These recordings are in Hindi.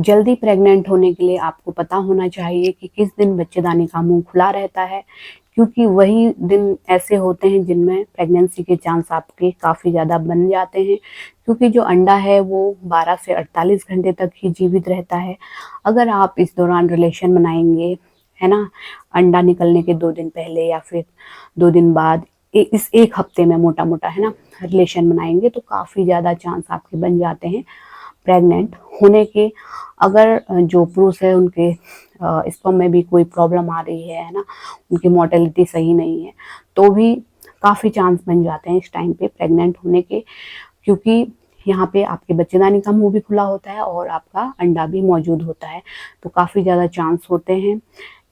जल्दी प्रेग्नेंट होने के लिए आपको पता होना चाहिए कि किस दिन बच्चेदानी का मुंह खुला रहता है, क्योंकि वही दिन ऐसे होते हैं जिनमें प्रेगनेंसी के चांस आपके काफ़ी ज़्यादा बन जाते हैं, क्योंकि जो अंडा है वो 12 से 48 घंटे तक ही जीवित रहता है। अगर आप इस दौरान रिलेशन बनाएंगे, है ना, अंडा निकलने के 2 दिन पहले या फिर 2 दिन बाद, इस 1 हफ्ते में मोटा मोटा, है ना, रिलेशन बनाएंगे तो काफ़ी ज़्यादा चांस आपके बन जाते हैं प्रेग्नेंट होने के। अगर जो पुरुष है उनके स्पर्म में भी कोई प्रॉब्लम आ रही है ना, उनकी मोर्टेलिटी सही नहीं है, तो भी काफ़ी चांस बन जाते हैं इस टाइम पे प्रेग्नेंट होने के, क्योंकि यहाँ पे आपके बच्चेदानी का मुंह भी खुला होता है और आपका अंडा भी मौजूद होता है, तो काफ़ी ज़्यादा चांस होते हैं।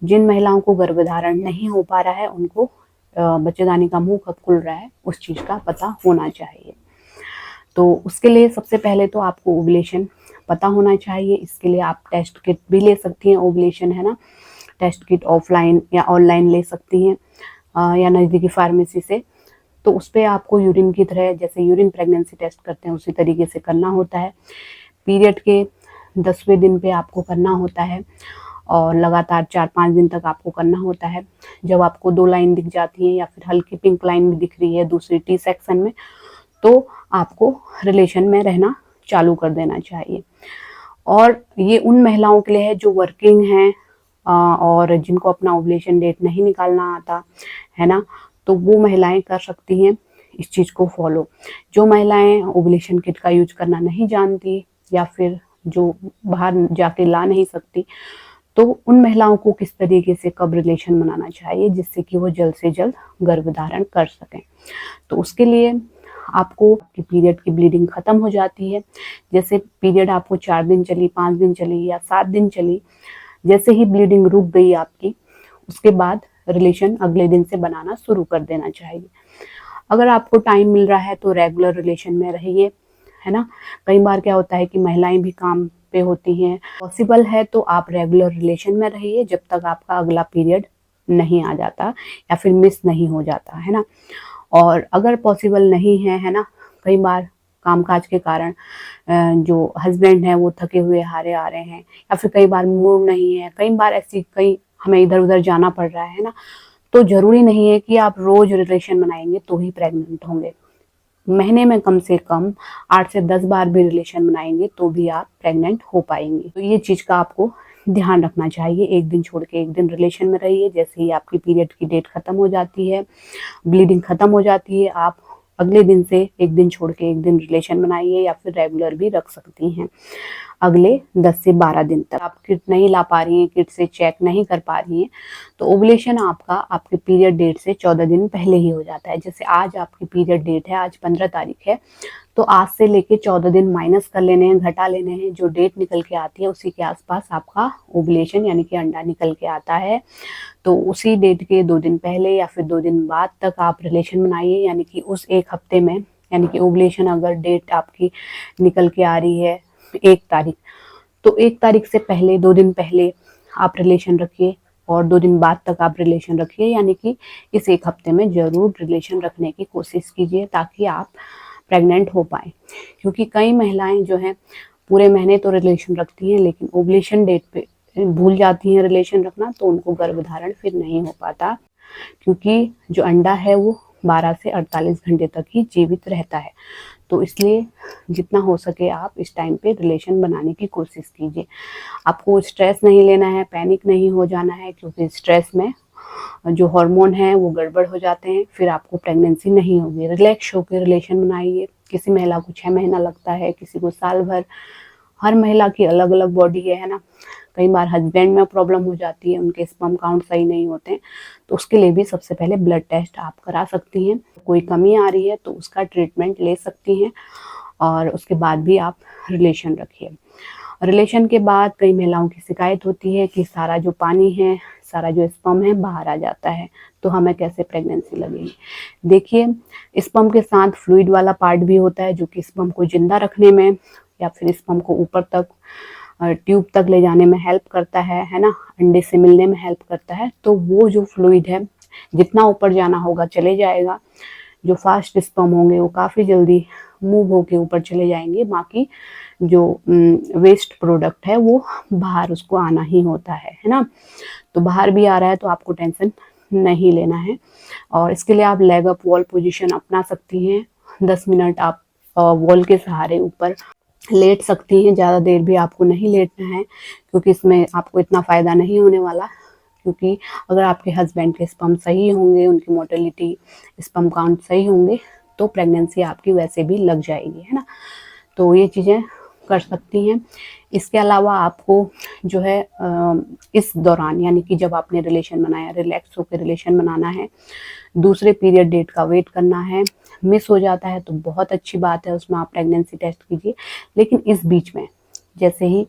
जिन महिलाओं को गर्भधारण नहीं हो पा रहा है उनको बच्चेदानी का मुंह कब खुल रहा है उस चीज़ का पता होना चाहिए। तो उसके लिए सबसे पहले तो आपको ओवुलेशन पता होना चाहिए। इसके लिए आप टेस्ट किट भी ले सकती हैं, ओवुलेशन, है ना, टेस्ट किट ऑफलाइन या ऑनलाइन ले सकती हैं या नज़दीकी फार्मेसी से। तो उस पर आपको यूरिन की तरह, जैसे यूरिन प्रेगनेंसी टेस्ट करते हैं उसी तरीके से करना होता है। पीरियड के 10वें दिन पे आपको करना होता है और लगातार 4-5 दिन तक आपको करना होता है। जब आपको 2 लाइन दिख जाती है या फिर हल्की पिंक लाइन भी दिख रही है दूसरी टी सेक्शन में, तो आपको रिलेशन में रहना चालू कर देना चाहिए। और ये उन महिलाओं के लिए है जो वर्किंग हैं और जिनको अपना ओवुलेशन डेट नहीं निकालना आता, है ना, तो वो महिलाएं कर सकती हैं इस चीज़ को फॉलो। जो महिलाएं ओवुलेशन किट का यूज करना नहीं जानती या फिर जो बाहर जाके ला नहीं सकती, तो उन महिलाओं को किस तरीके से कब रिलेशन बनाना चाहिए जिससे कि वो जल्द से जल्द गर्भधारण कर सकें। तो उसके लिए आपको आपकी पीरियड की ब्लीडिंग ख़त्म हो जाती है। जैसे पीरियड आपको 4 दिन चली, 5 दिन चली या 7 दिन चली, जैसे ही ब्लीडिंग रुक गई आपकी, उसके बाद रिलेशन अगले दिन से बनाना शुरू कर देना चाहिए। अगर आपको टाइम मिल रहा है तो रेगुलर रिलेशन में रहिए, है ना। कई बार क्या होता है कि महिलाएं भी काम पे होती हैं, पॉसिबल है तो आप रेगुलर रिलेशन में रहिए जब तक आपका अगला पीरियड नहीं आ जाता या फिर मिस नहीं हो जाता, है ना। और अगर पॉसिबल नहीं है ना, कई बार कामकाज के कारण जो हस्बैंड हैं वो थके हुए हारे आ रहे हैं या फिर कई बार मूड नहीं है, कई बार ऐसी कई हमें इधर उधर जाना पड़ रहा है ना, तो ज़रूरी नहीं है कि आप रोज़ रिलेशन बनाएंगे तो ही प्रेग्नेंट होंगे। महीने में कम से कम 8 से 10 बार भी रिलेशन बनाएंगे तो भी आप प्रेग्नेंट हो पाएंगे। तो ये चीज़ का आपको ध्यान रखना चाहिए। एक दिन छोड़ के एक दिन रिलेशन में रहिए। जैसे ही आपकी पीरियड की डेट ख़त्म हो जाती है, ब्लीडिंग ख़त्म हो जाती है, आप अगले दिन से एक दिन छोड़ के एक दिन रिलेशन बनाइए या फिर रेगुलर भी रख सकती हैं। अगले 10 से 12 दिन तक आप किट नहीं ला पा रही हैं, किट से चेक नहीं कर पा रही हैं, तो ओवुलेशन आपका आपके पीरियड डेट से 14 दिन पहले ही हो जाता है। जैसे आज आपकी पीरियड डेट है, आज 15 तारीख है, तो आज से लेके 14 दिन माइनस कर लेने हैं, घटा लेने हैं। जो डेट निकल के आती है उसी के आसपास आपका ओवुलेशन यानी कि अंडा निकल के आता है। तो उसी डेट के 2 दिन पहले या फिर 2 दिन बाद तक आप रिलेशन बनाइए, यानी कि उस 1 हफ्ते में, यानी कि ओवुलेशन अगर डेट आपकी निकल के आ रही है 1 तारीख, तो 1 तारीख से पहले 2 दिन पहले आप रिलेशन रखिए और 2 दिन बाद तक आप रिलेशन रखिए, यानी कि इस 1 हफ्ते में ज़रूर रिलेशन रखने की कोशिश कीजिए ताकि आप प्रेग्नेंट हो पाए। क्योंकि कई महिलाएं जो हैं पूरे महीने तो रिलेशन रखती हैं लेकिन ओवुलेशन डेट पे भूल जाती हैं रिलेशन रखना, तो उनको गर्भधारण फिर नहीं हो पाता, क्योंकि जो अंडा है वो 12 से 48 घंटे तक ही जीवित रहता है। तो इसलिए जितना हो सके आप इस टाइम पे रिलेशन बनाने की कोशिश कीजिए। आपको स्ट्रेस नहीं लेना है, पैनिक नहीं हो जाना है, क्योंकि स्ट्रेस में जो हार्मोन है वो गड़बड़ हो जाते हैं, फिर आपको प्रेगनेंसी नहीं होगी। रिलैक्स होकर रिलेशन बनाइए। किसी महिला को 6 महीना लगता है, किसी को साल भर, हर महिला की अलग अलग बॉडी है ना। कई बार हस्बैंड में प्रॉब्लम हो जाती है, उनके स्पर्म काउंट सही नहीं होते हैं, तो उसके लिए भी सबसे पहले ब्लड टेस्ट आप करा सकती हैं। कोई कमी आ रही है तो उसका ट्रीटमेंट ले सकती हैं और उसके बाद भी आप रिलेशन रखिए। रिलेशन के बाद कई महिलाओं की शिकायत होती है कि सारा जो पानी है, सारा जो स्पर्म है बाहर आ जाता है, तो हमें कैसे प्रेगनेंसी लगेगी। देखिए, स्पर्म के साथ फ्लूइड वाला पार्ट भी होता है जो कि स्पर्म को जिंदा रखने में या फिर स्पर्म को ऊपर तक ट्यूब तक ले जाने में हेल्प करता है ना, अंडे से मिलने में हेल्प करता है। तो वो जो फ्लूइड है जितना ऊपर जाना होगा चले जाएगा। जो फास्ट स्पर्म होंगे वो काफ़ी जल्दी मूव होके ऊपर चले जाएंगे, बाकी जो वेस्ट प्रोडक्ट है वो बाहर उसको आना ही होता है ना। तो बाहर भी आ रहा है तो आपको टेंशन नहीं लेना है। और इसके लिए आप लेग अप वॉल पोजीशन अपना सकती हैं। 10 मिनट आप वॉल के सहारे ऊपर लेट सकती हैं। ज़्यादा देर भी आपको नहीं लेटना है, क्योंकि इसमें आपको इतना फ़ायदा नहीं होने वाला। क्योंकि अगर आपके हस्बैंड के स्पर्म सही होंगे, उनकी मोटिलिटी, स्पर्म काउंट सही होंगे, तो प्रेगनेंसी आपकी वैसे भी लग जाएगी, है ना। तो ये चीज़ें कर सकती हैं। इसके अलावा आपको जो है इस दौरान, यानी कि जब आपने रिलेशन बनाया, रिलैक्स होकर रिलेशन बनाना है, दूसरे पीरियड डेट का वेट करना है। मिस हो जाता है तो बहुत अच्छी बात है, उसमें आप प्रेगनेंसी टेस्ट कीजिए। लेकिन इस बीच में, जैसे ही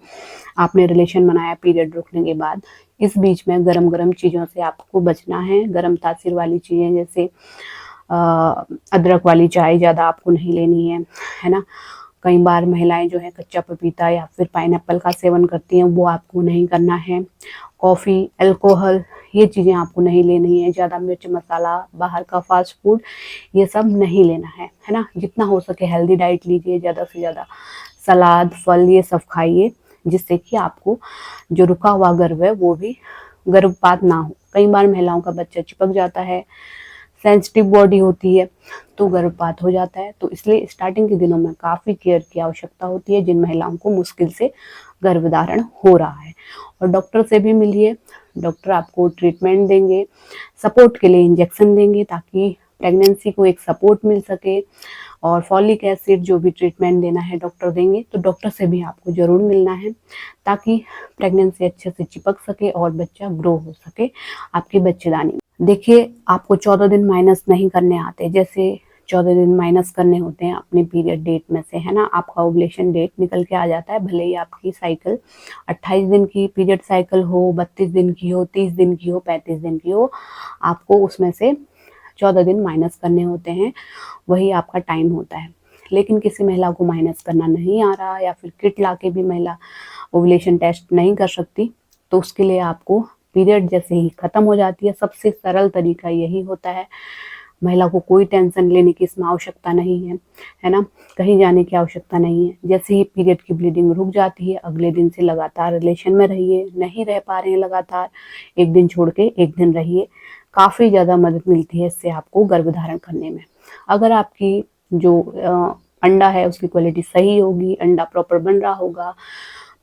आपने रिलेशन बनाया पीरियड रुकने के बाद, इस बीच में गरम गरम चीज़ों से आपको बचना है। गरम तासीर वाली चीज़ें जैसे अदरक वाली चाय ज़्यादा आपको नहीं लेनी है ना। कई बार महिलाएं जो है कच्चा पपीता या फिर पाइनएप्पल का सेवन करती हैं, वो आपको नहीं करना है। कॉफ़ी, अल्कोहल, ये चीज़ें आपको नहीं लेनी है। ज़्यादा मिर्च मसाला, बाहर का फास्ट फूड, ये सब नहीं लेना है ना। जितना हो सके हेल्दी डाइट लीजिए, ज़्यादा से ज़्यादा सलाद, फल, ये सब खाइए, जिससे कि आपको जो रुका हुआ गर्भ है वो भी गर्भपात ना हो। कई बार महिलाओं का बच्चा चिपक जाता है, सेंसिटिव बॉडी होती है, तो गर्भपात हो जाता है। तो इसलिए स्टार्टिंग के दिनों में काफ़ी केयर की आवश्यकता होती है, जिन महिलाओं को मुश्किल से गर्भधारण हो रहा है। और डॉक्टर से भी मिलिए, डॉक्टर आपको ट्रीटमेंट देंगे, सपोर्ट के लिए इंजेक्शन देंगे, ताकि प्रेगनेंसी को एक सपोर्ट मिल सके। और फॉलिक एसिड जो भी ट्रीटमेंट देना है डॉक्टर देंगे, तो डॉक्टर से भी आपको ज़रूर मिलना है, ताकि प्रेगनेंसी अच्छे से चिपक सके और बच्चा ग्रो हो सके आपकी बच्चेदानी में। देखिए, आपको 14 दिन माइनस नहीं करने आते। जैसे 14 दिन माइनस करने होते हैं अपने पीरियड डेट में से, है ना। आपका ओवुलेशन डेट निकल के आ जाता है, भले ही आपकी साइकिल 28 दिन की पीरियड साइकिल हो, 32 दिन की हो, 30 दिन की हो, 35 दिन की हो, आपको उसमें से 14 दिन माइनस करने होते हैं। वही आपका टाइम होता है। लेकिन किसी महिला को माइनस करना नहीं आ रहा, या फिर किट ला के भी महिला ओवुलेशन टेस्ट नहीं कर सकती, तो उसके लिए आपको पीरियड जैसे ही ख़त्म हो जाती है, सबसे सरल तरीका यही होता है। महिला को कोई टेंशन लेने की इसमें आवश्यकता नहीं है ना। कहीं जाने की आवश्यकता नहीं है। जैसे ही पीरियड की ब्लीडिंग रुक जाती है, अगले दिन से लगातार रिलेशन में रहिए। नहीं रह पा रहे हैं लगातार, एक दिन छोड़ के एक दिन रहिए। काफ़ी ज़्यादा मदद मिलती है इससे आपको गर्भधारण करने में। अगर आपकी जो अंडा है उसकी क्वालिटी सही होगी, अंडा प्रॉपर बन रहा होगा,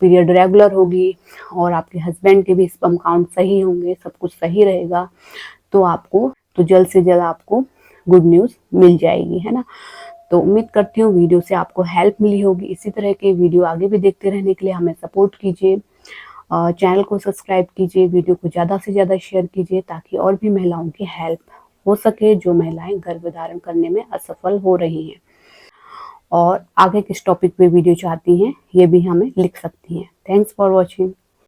पीरियड रेगुलर होगी, और आपके हस्बैंड के भी स्पर्म काउंट सही होंगे, सब कुछ सही रहेगा, तो जल्द से जल्द आपको गुड न्यूज़ मिल जाएगी, है ना। तो उम्मीद करती हूँ वीडियो से आपको हेल्प मिली होगी। इसी तरह के वीडियो आगे भी देखते रहने के लिए हमें सपोर्ट कीजिए, चैनल को सब्सक्राइब कीजिए, वीडियो को ज़्यादा से ज़्यादा शेयर कीजिए, ताकि और भी महिलाओं की हेल्प हो सके, जो महिलाएं गर्भधारण करने में असफल हो रही हैं। और आगे किस टॉपिक पे वीडियो चाहती हैं, ये भी हमें लिख सकती हैं। Thanks for watching.